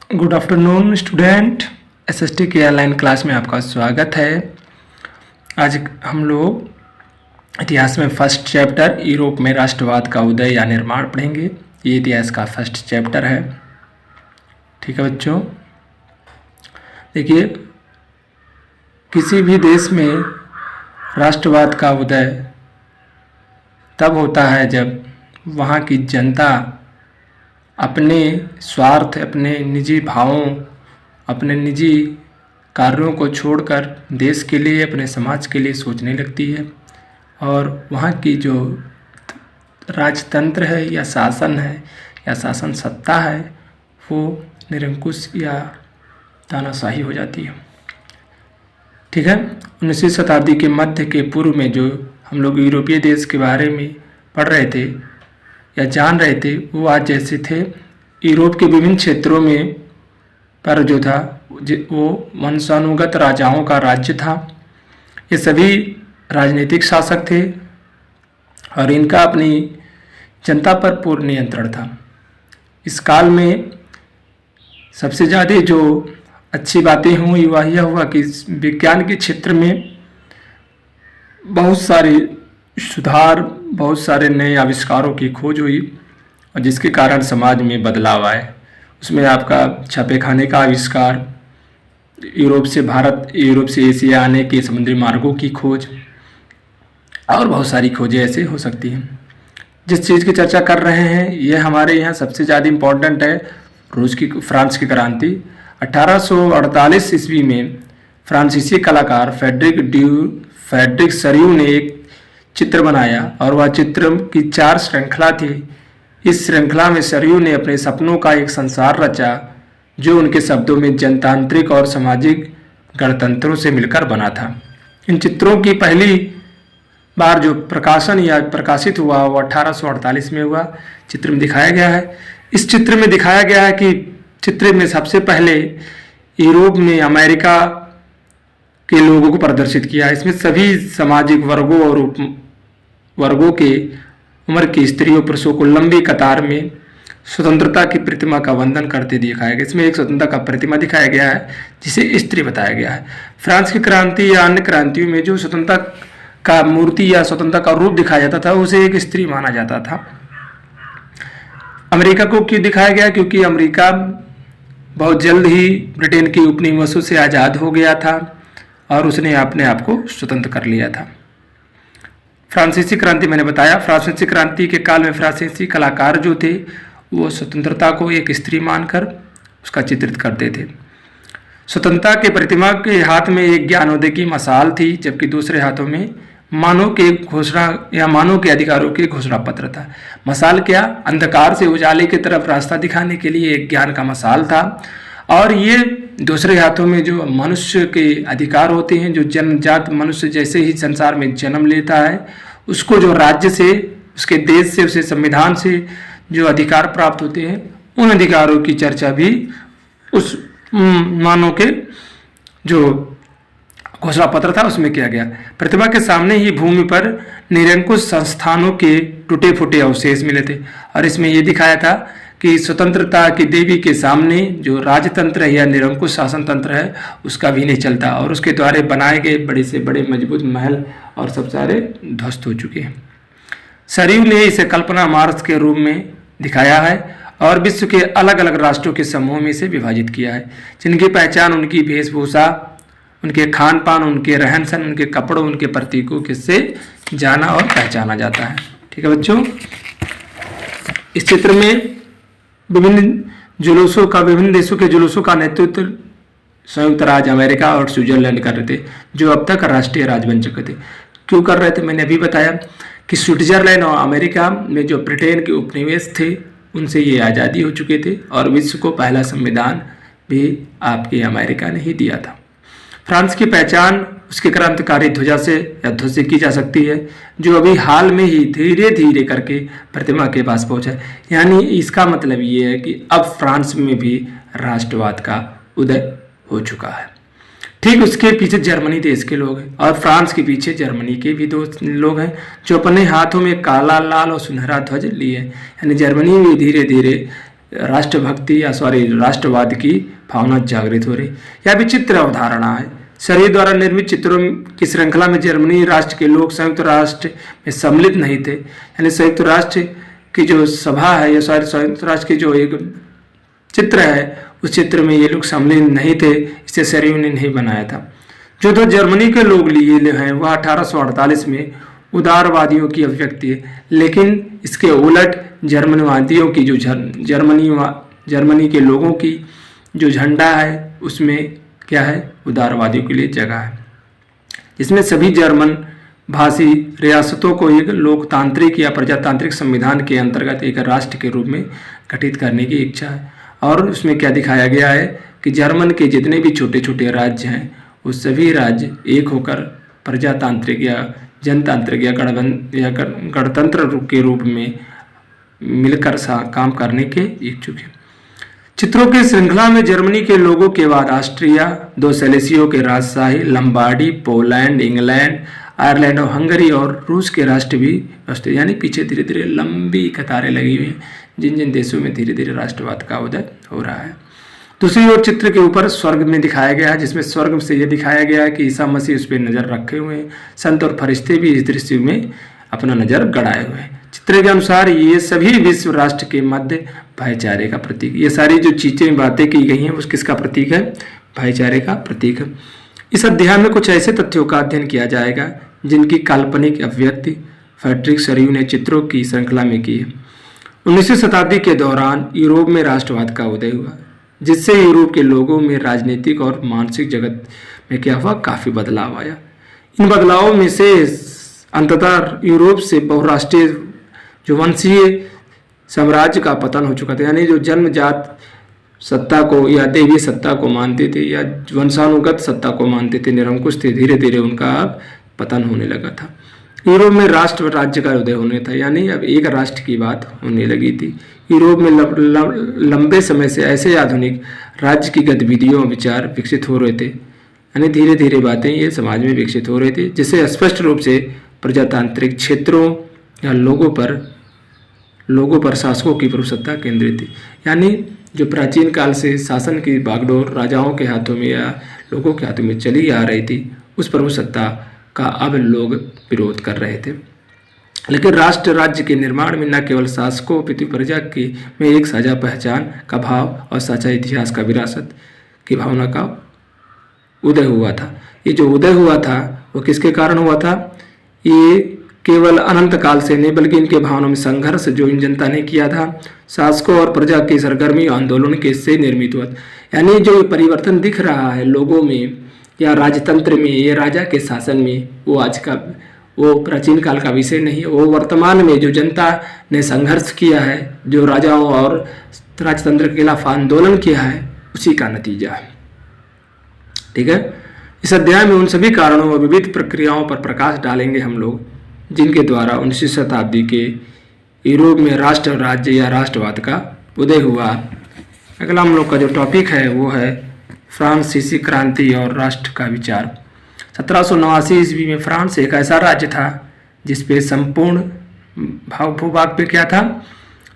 Good afternoon student. SST के online class में आपका स्वागत है। आज हम लोग इतिहास में फर्स्ट चैप्टर यूरोप में राष्ट्रवाद का उदय या निर्माण पढ़ेंगे। ये इतिहास का फर्स्ट चैप्टर है। ठीक है बच्चों, देखिए किसी भी देश में राष्ट्रवाद का उदय तब होता है जब वहाँ की जनता अपने स्वार्थ, अपने निजी भावों, अपने निजी कार्यों को छोड़कर देश के लिए, अपने समाज के लिए सोचने लगती है और वहाँ की जो राजतंत्र है या शासन है या शासन सत्ता है वो निरंकुश या तानाशाही हो जाती है। ठीक है, 19वीं शताब्दी के मध्य के पूर्व में जो हम लोग यूरोपीय देश के बारे में पढ़ रहे थे या जान रहे थे वो आज जैसे थे। यूरोप के विभिन्न क्षेत्रों में पर जो था वो वंशानुगत राजाओं का राज्य था। ये सभी राजनीतिक शासक थे और इनका अपनी जनता पर पूर्ण नियंत्रण था। इस काल में सबसे ज़्यादा जो अच्छी बातें हुई वह यह हुआ कि विज्ञान के क्षेत्र में बहुत सारे सुधार, बहुत सारे नए आविष्कारों की खोज हुई और जिसके कारण समाज में बदलाव आए। उसमें आपका छापे खाने का आविष्कार, यूरोप से भारत, यूरोप से एशिया आने के समुद्री मार्गों की खोज और बहुत सारी खोजें ऐसे हो सकती हैं। जिस चीज़ की चर्चा कर रहे हैं ये हमारे यहाँ सबसे ज़्यादा इम्पोर्टेंट है फ्रांस की क्रांति। 1848 ईस्वी में फ्रांसीसी कलाकार फ्रेडरिक सरियू ने एक चित्र बनाया और वह चित्र की 4 श्रृंखला थी। इस श्रृंखला में सरियू ने अपने सपनों का एक संसार रचा जो उनके शब्दों में जनतांत्रिक और सामाजिक गणतंत्रों से मिलकर बना था। इन चित्रों की पहली बार जो प्रकाशन या प्रकाशित हुआ वो 1848 में हुआ। चित्र में दिखाया गया है, इस चित्र में दिखाया गया है कि चित्र में सबसे पहले यूरोप में अमेरिका के लोगों को प्रदर्शित किया। इसमें सभी सामाजिक वर्गों और वर्गों के उम्र की स्त्रियों पुरुषों को लंबी कतार में स्वतंत्रता की प्रतिमा का वंदन करते दिखाया गया। इसमें एक स्वतंत्रता का प्रतिमा दिखाया गया है जिसे स्त्री बताया गया है। फ्रांस की क्रांति या अन्य क्रांतियों में जो स्वतंत्रता का मूर्ति या स्वतंत्रता का रूप दिखाया जाता था उसे एक स्त्री माना जाता था। अमेरिका को क्यों दिखाया गया? क्योंकि अमेरिका बहुत जल्द ही ब्रिटेन की उपनिवेशों से आज़ाद हो गया था और उसने अपने आप को स्वतंत्र कर लिया था। फ्रांसीसी क्रांति मैंने बताया, फ्रांसीसी क्रांति के काल में फ्रांसीसी कलाकार जो थे वो स्वतंत्रता को एक स्त्री मानकर उसका चित्रित करते थे। स्वतंत्रता के प्रतिमा के हाथ में एक ज्ञानोदय की मशाल थी जबकि दूसरे हाथों में मानव के घोषणा या मानव के अधिकारों के घोषणा पत्र था। मशाल क्या? अंधकार से उजाले की तरफ रास्ता दिखाने के लिए एक ज्ञान का मशाल था और ये दूसरे हाथों में जो मनुष्य के अधिकार होते हैं, जो जन्मजात मनुष्य जैसे ही संसार में जन्म लेता है उसको जो राज्य से, उसके देश से, उसे संविधान से जो अधिकार प्राप्त होते हैं उन अधिकारों की चर्चा भी उस मानव के जो घोषणा पत्र था उसमें किया गया। प्रतिमा के सामने ही भूमि पर निरंकुश संस्थानों के टूटे फूटे अवशेष मिले थे और इसमें यह दिखाया था कि स्वतंत्रता की देवी के सामने जो राजतंत्र है या निरंकुश शासन तंत्र है उसका भी नहीं चलता और उसके द्वारा बनाए गए बड़े से बड़े मजबूत महल और सब सारे ध्वस्त हो चुके हैं। सरियू ने इसे कल्पना मार्ग के रूप में दिखाया है और विश्व के अलग अलग राष्ट्रों के समूह में इसे विभाजित किया है जिनकी पहचान उनकी वेशभूषा, उनके खान पान, उनके रहन सहन, उनके कपड़ों, उनके प्रतीकों के से जाना और पहचाना जाता है। ठीक है बच्चों, इस चित्र में विभिन्न देशों के जुलूसों का नेतृत्व संयुक्त राज्य अमेरिका और स्विट्जरलैंड कर रहे थे जो अब तक राष्ट्रीय राज्य बन चुके थे। क्यों कर रहे थे? मैंने अभी बताया कि स्विट्जरलैंड और अमेरिका में जो ब्रिटेन के उपनिवेश थे उनसे ये आज़ादी हो चुके थे और विश्व को पहला संविधान भी आपके अमेरिका ने ही दिया था। फ्रांस की पहचान उसके क्रांतिकारी ध्वजा से या ध्वज से की जा सकती है जो अभी हाल में ही धीरे धीरे करके प्रतिमा के पास पहुंचा है। यानी इसका मतलब ये है कि अब फ्रांस में भी राष्ट्रवाद का उदय हो चुका है। ठीक उसके पीछे जर्मनी देश के लोग हैं और फ्रांस के पीछे जर्मनी के भी 2 लोग हैं जो अपने हाथों में काला, लाल और सुनहरा ध्वज लिए। यानी जर्मनी भी धीरे धीरे राष्ट्रभक्ति या राष्ट्रवाद की भावना जागृत हो रही। यह विचित्र अवधारणा है। शरीर द्वारा निर्मित चित्रों की श्रृंखला में जर्मनी राष्ट्र के लोग संयुक्त राष्ट्र में सम्मिलित नहीं थे। यानी संयुक्त राष्ट्र की जो सभा है या संयुक्त राष्ट्र की जो एक चित्र है उस चित्र में ये लोग सम्मिलित नहीं थे, इसे शरीर ने नहीं बनाया था। जो तो जर्मनी के लोग लिए हैं वह 1848 में उदारवादियों की अभिव्यक्ति है, लेकिन इसके उलट जर्मनवादियों की जो जर्मनी के लोगों की जो झंडा है उसमें क्या है, उदारवादियों के लिए जगह है, जिसमें सभी जर्मन भाषी रियासतों को एक लोकतांत्रिक या प्रजातांत्रिक संविधान के अंतर्गत एक राष्ट्र के रूप में गठित करने की इच्छा है। और उसमें क्या दिखाया गया है कि जर्मन के जितने भी छोटे छोटे राज्य हैं वो सभी राज्य एक होकर प्रजातांत्रिक या जनतांत्रिक या गणतंत्र के रूप में मिलकर काम करने के इच्छुक है। चित्रों की श्रृंखला में जर्मनी के लोगों के बाद ऑस्ट्रिया, 2 सेलेसियो के राजशाही, लंबार्डी, पोलैंड, इंग्लैंड, आयरलैंड और हंगरी और रूस के राष्ट्र भी बसते, यानी पीछे धीरे धीरे लंबी कतारें लगी हुई हैं जिन जिन देशों में धीरे धीरे राष्ट्रवाद का उदय हो रहा है। दूसरी ओर चित्र के ऊपर स्वर्ग में दिखाया गया है, जिसमें स्वर्ग से यह दिखाया गया है कि ईसा मसीह उस पर नज़र रखे हुए हैं। संत और फरिश्ते भी इस दृश्य में अपना नज़र गड़ाए हुए हैं। चित्र के अनुसार ये सभी विश्व राष्ट्र के मध्य भाईचारे का प्रतीक, ये सारी जो चीजें बातें की गई हैं उस किसका प्रतीक है, भाईचारे का प्रतीक है। इस अध्याय में कुछ ऐसे तथ्यों का अध्ययन किया जाएगा जिनकी काल्पनिक अभिव्यक्ति फ्रेडरिक शरीव ने चित्रों की श्रृंखला में की है। 19वीं शताब्दी के दौरान यूरोप में राष्ट्रवाद का उदय हुआ, जिससे यूरोप के लोगों में राजनीतिक और मानसिक जगत में क्या हुआ, काफ़ी बदलाव आया। इन बदलावों में से अंततः यूरोप से बहुराष्ट्रीय जो वंशीय साम्राज्य का पतन हो चुका था, यानी जो जन्मजात सत्ता को या देवी सत्ता को मानते थे या वंशानुगत सत्ता को मानते थे, निरंकुश थे, धीरे धीरे उनका पतन होने लगा था। यूरोप में राष्ट्र राज्य का उदय होने था, यानी अब एक राष्ट्र की बात होने लगी थी। यूरोप में लंबे समय से ऐसे आधुनिक राज्य की गतिविधियों विचार विकसित हो रहे थे, यानी धीरे धीरे बातें ये समाज में विकसित हो रही थी, जिससे स्पष्ट रूप से प्रजातांत्रिक क्षेत्रों या लोगों पर शासकों की प्रभुसत्ता केंद्रित थी। यानी जो प्राचीन काल से शासन की बागडोर राजाओं के हाथों में या लोगों के हाथों में चली आ रही थी, उस प्रभुसत्ता का अब लोग विरोध कर रहे थे। लेकिन राष्ट्र राज्य के निर्माण में न केवल शासकों अपितु प्रजा की में एक साझा पहचान का भाव और सच्चा इतिहास का विरासत की भावना का उदय हुआ था। ये जो उदय हुआ था वो किसके कारण हुआ था? ये केवल अनंत काल से नहीं बल्कि इनके भावनाओं में संघर्ष जो इन जनता ने किया था, शासकों और प्रजा की सरगर्मी आंदोलन के से निर्मित हुआ। यानी जो परिवर्तन दिख रहा है लोगों में या राजतंत्र में, ये राजा के शासन में, वो प्राचीन काल का विषय नहीं है। वो वर्तमान में जो जनता ने संघर्ष किया है, जो राजाओं और राजतंत्र के खिलाफ आंदोलन किया है, उसी का नतीजा है। ठीक है, इस अध्याय में उन सभी कारणों और विविध प्रक्रियाओं पर प्रकाश डालेंगे हम लोग, जिनके द्वारा 19वीं शताब्दी के यूरोप में राष्ट्र राज्य या राष्ट्रवाद का उदय हुआ। अगला हम लोग का जो टॉपिक है वो है फ्रांसीसी क्रांति और राष्ट्र का विचार। 1789 ईस्वी में फ्रांस एक ऐसा राज्य था जिस पे संपूर्ण भूभाग पे क्या था,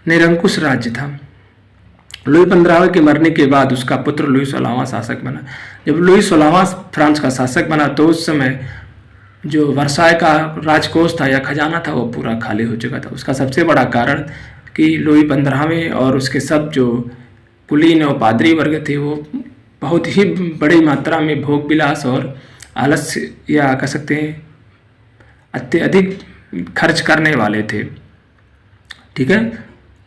निरंकुश राज्य था। लुई 15वें के मरने के बाद उसका पुत्र लुई 16वां शासक बना। जब लुई 16वां फ्रांस का शासक बना तो उस समय जो वर्साय का राजकोष था या खजाना था वो पूरा खाली हो चुका था। उसका सबसे बड़ा कारण कि लुई 15वें और उसके सब जो कुलीन और पादरी वर्ग थे वो बहुत ही बड़ी मात्रा में भोग विलास और आलस्य या कह सकते हैं अत्यधिक खर्च करने वाले थे। ठीक है,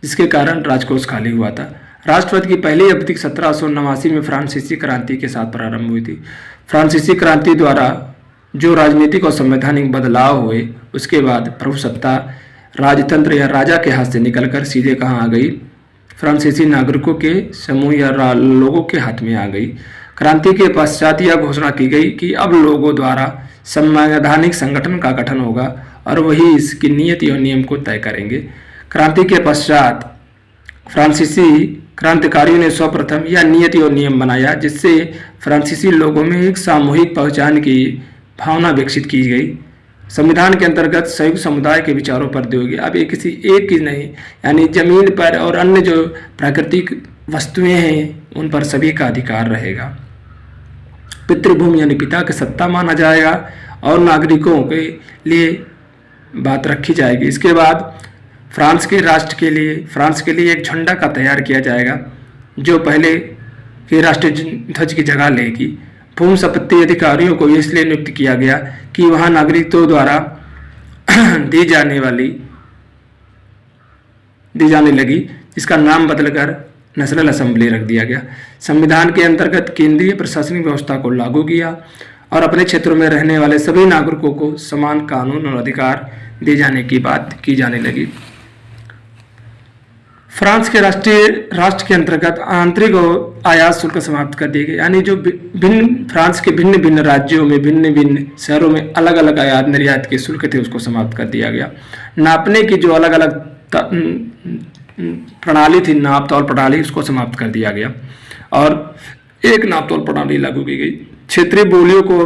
जिसके कारण राजकोष खाली हुआ था। राष्ट्रवाद की पहली अवधि 1789 में फ्रांसीसी क्रांति के साथ प्रारंभ हुई थी। फ्रांसीसी क्रांति द्वारा जो राजनीतिक और संवैधानिक बदलाव हुए, उसके बाद प्रभुसत्ता राजतंत्र या राजा के हाथ से निकलकर सीधे कहाँ आ गई, फ्रांसीसी नागरिकों के समूह या लोगों के हाथ में आ गई। क्रांति के पश्चात यह घोषणा की गई कि अब लोगों द्वारा संवैधानिक संगठन का गठन होगा और वही इसकी नीति और नियम को तय करेंगे। क्रांति के पश्चात फ्रांसीसी क्रांतिकारियों ने सर्वप्रथम यह नीति और नियम बनाया, जिससे फ्रांसीसी लोगों में एक सामूहिक पहचान की भावना विकसित की गई संविधान के अंतर्गत संयुक्त समुदाय के विचारों पर दी होगी। अब ये किसी एक की नहीं, यानी जमीन पर और अन्य जो प्राकृतिक वस्तुएं हैं उन पर सभी का अधिकार रहेगा। पितृभूमि यानी पिता की सत्ता माना जाएगा और नागरिकों के लिए बात रखी जाएगी। इसके बाद फ्रांस के राष्ट्र के लिए, फ्रांस के लिए एक झंडा का तैयार किया जाएगा जो पहले के राष्ट्रीय ध्वज की जगह लेगी। भूमि संपत्ति अधिकारियों को इसलिए नियुक्त किया गया कि वहाँ नागरिकों द्वारा दी जाने लगी, जिसका नाम बदलकर नेशनल असेंबली रख दिया गया। संविधान के अंतर्गत केंद्रीय प्रशासनिक व्यवस्था को लागू किया और अपने क्षेत्रों में रहने वाले सभी नागरिकों को समान कानून और अधिकार दिए जाने की बात की जाने लगी। फ्रांस के राष्ट्र के अंतर्गत आंतरिक और आयात शुल्क समाप्त कर दिए गए, यानी जो फ्रांस के भिन्न भिन्न राज्यों में, भिन्न भिन्न शहरों में अलग अलग आयात निर्यात के शुल्क थे उसको समाप्त कर दिया गया। नापने की जो अलग अलग प्रणाली थी, नाप तौल प्रणाली, उसको समाप्त कर दिया गया और एक नाप तौल प्रणाली लागू की गई। क्षेत्रीय बोलियों को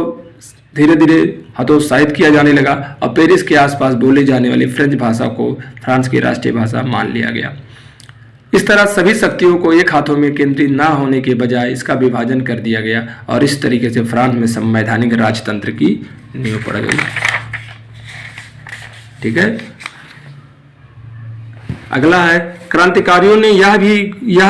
धीरे धीरे हतोत्साहित किया जाने लगा और पेरिस के आसपास बोली जाने वाली फ्रेंच भाषा को फ्रांस की राष्ट्रीय भाषा मान लिया गया। इस तरह सभी शक्तियों को एक हाथों में केंद्रित न होने के बजाय इसका विभाजन कर दिया गया और इस तरीके से फ्रांस में संवैधानिक राजतंत्र की नींव पड़ गई। ठीक है, अगला है, क्रांतिकारियों ने यह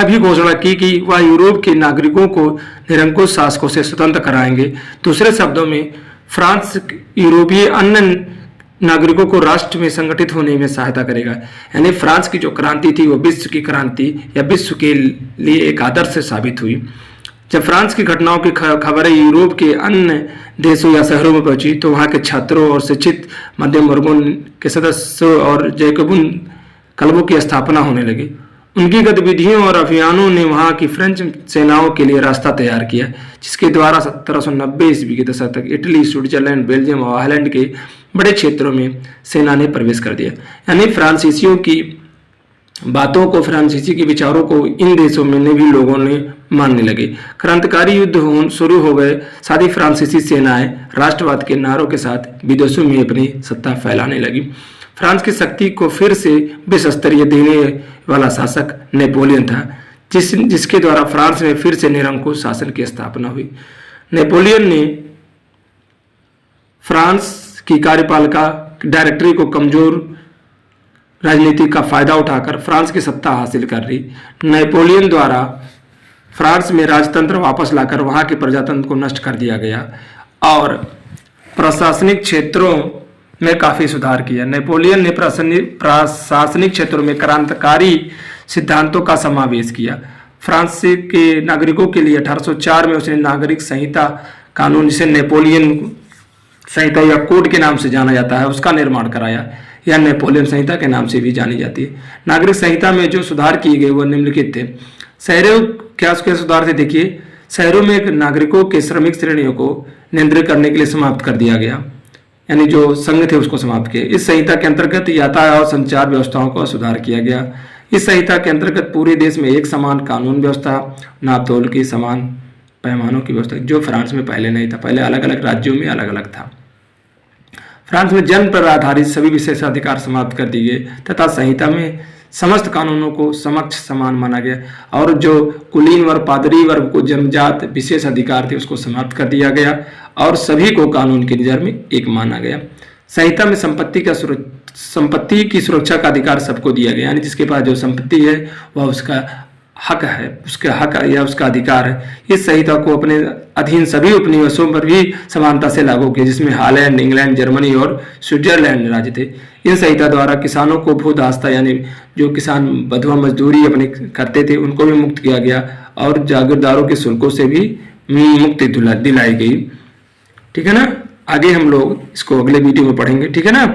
भी घोषणा की कि वह यूरोप के नागरिकों को निरंकुश शासकों से स्वतंत्र कराएंगे। दूसरे शब्दों में फ्रांस यूरोपीय अन्य नागरिकों को राष्ट्र में संगठित होने में सहायता करेगा। यानी फ्रांस की जो क्रांति थी वो विश्व की क्रांति या विश्व के लिए एक आदर्श साबित हुई। जब फ्रांस की घटनाओं की खबरें यूरोप के अन्य देशों या शहरों में पहुंची तो वहां के छात्रों और शिक्षित मध्यम वर्गों के सदस्यों और जैकबुन क्लबों की स्थापना होने लगी। उनकी गतिविधियों और अभियानों ने वहां की फ्रेंच सेनाओं के लिए रास्ता तैयार किया, जिसके द्वारा 1790 ईस्वी के दशक तक इटली, स्विट्जरलैंड, बेल्जियम और आयरलैंड के बड़े क्षेत्रों में सेना ने प्रवेश कर दिया। यानी फ्रांसीसियों की बातों को, फ्रांसीसी के विचारों को इन देशों में भी लोगों ने मानने लगे। क्रांतिकारी युद्ध शुरू हो गए। साथ ही फ्रांसीसी सेनाएं राष्ट्रवाद के नारों के साथ विदेशों में अपनी सत्ता फैलाने लगी। फ्रांस की शक्ति को फिर से विश्व स्तरीय देने वाला शासक नेपोलियन था, जिसके द्वारा फ्रांस में फिर से निरंकुश शासन की स्थापना हुई। नेपोलियन ने फ्रांस की कार्यपालिका डायरेक्टरी को कमजोर राजनीति का फायदा उठाकर फ्रांस की सत्ता हासिल कर ली। नेपोलियन द्वारा फ्रांस में राजतंत्र वापस लाकर वहां के प्रजातंत्र को नष्ट कर दिया गया और प्रशासनिक क्षेत्रों में काफी सुधार किया। नेपोलियन ने प्रशासनिक क्षेत्रों में क्रांतिकारी सिद्धांतों का समावेश किया। फ्रांस के नागरिकों के लिए 1804 में उसने नागरिक संहिता कानून, जिसे नेपोलियन संहिता या कोड के नाम से जाना जाता है, उसका निर्माण कराया। यह नेपोलियन संहिता के नाम से भी जानी जाती है। नागरिक संहिता में जो सुधार किए गए वो निम्नलिखित थे। शहरों क्या सुधार थे, देखिए, शहरों में नागरिकों के श्रमिक श्रेणियों को नियंत्रित करने के लिए समाप्त कर दिया गया, यानी जो संघ थे उसको समाप्त किया। इस संहिता के अंतर्गत यातायात और संचार व्यवस्थाओं का सुधार किया गया। इस संहिता के अंतर्गत पूरे देश में एक समान कानून व्यवस्था, नापतोल की समान पैमानों की व्यवस्था, जो फ्रांस में पहले नहीं था। पहले अलग अलग राज्यों में अलग अलग था। फ्रांस में जन्म पर आधारित सभी विशेषाधिकार समाप्त कर दिए गए तथा संहिता में समस्त कानूनों को समक्ष समान माना गया और जो कुलीन वर्ग, पादरी वर्ग को जन्मजात विशेष अधिकार थे उसको समाप्त कर दिया गया और सभी को कानून की नज़र में एक माना गया। संहिता में संपत्ति की सुरक्षा का अधिकार सबको दिया गया, यानी जिसके पास जो संपत्ति है वह उसका हक है, उसका हक या उसका अधिकार है। इस संहिता को अपने अधीन सभी उपनिवेशों पर भी समानता से लागू किया, जिसमें हॉलैंड, इंग्लैंड, जर्मनी और स्विट्जरलैंड राज्य थे। इन संहिता द्वारा किसानों को भूदास्ता, यानी जो किसान बंधुआ मजदूरी अपने करते थे उनको भी मुक्त किया गया और जागीरदारों के शुल्कों से भी मुक्ति दिलाई गई। ठीक है ना, आगे हम लोग इसको अगले वीडियो में पढ़ेंगे। ठीक है ना।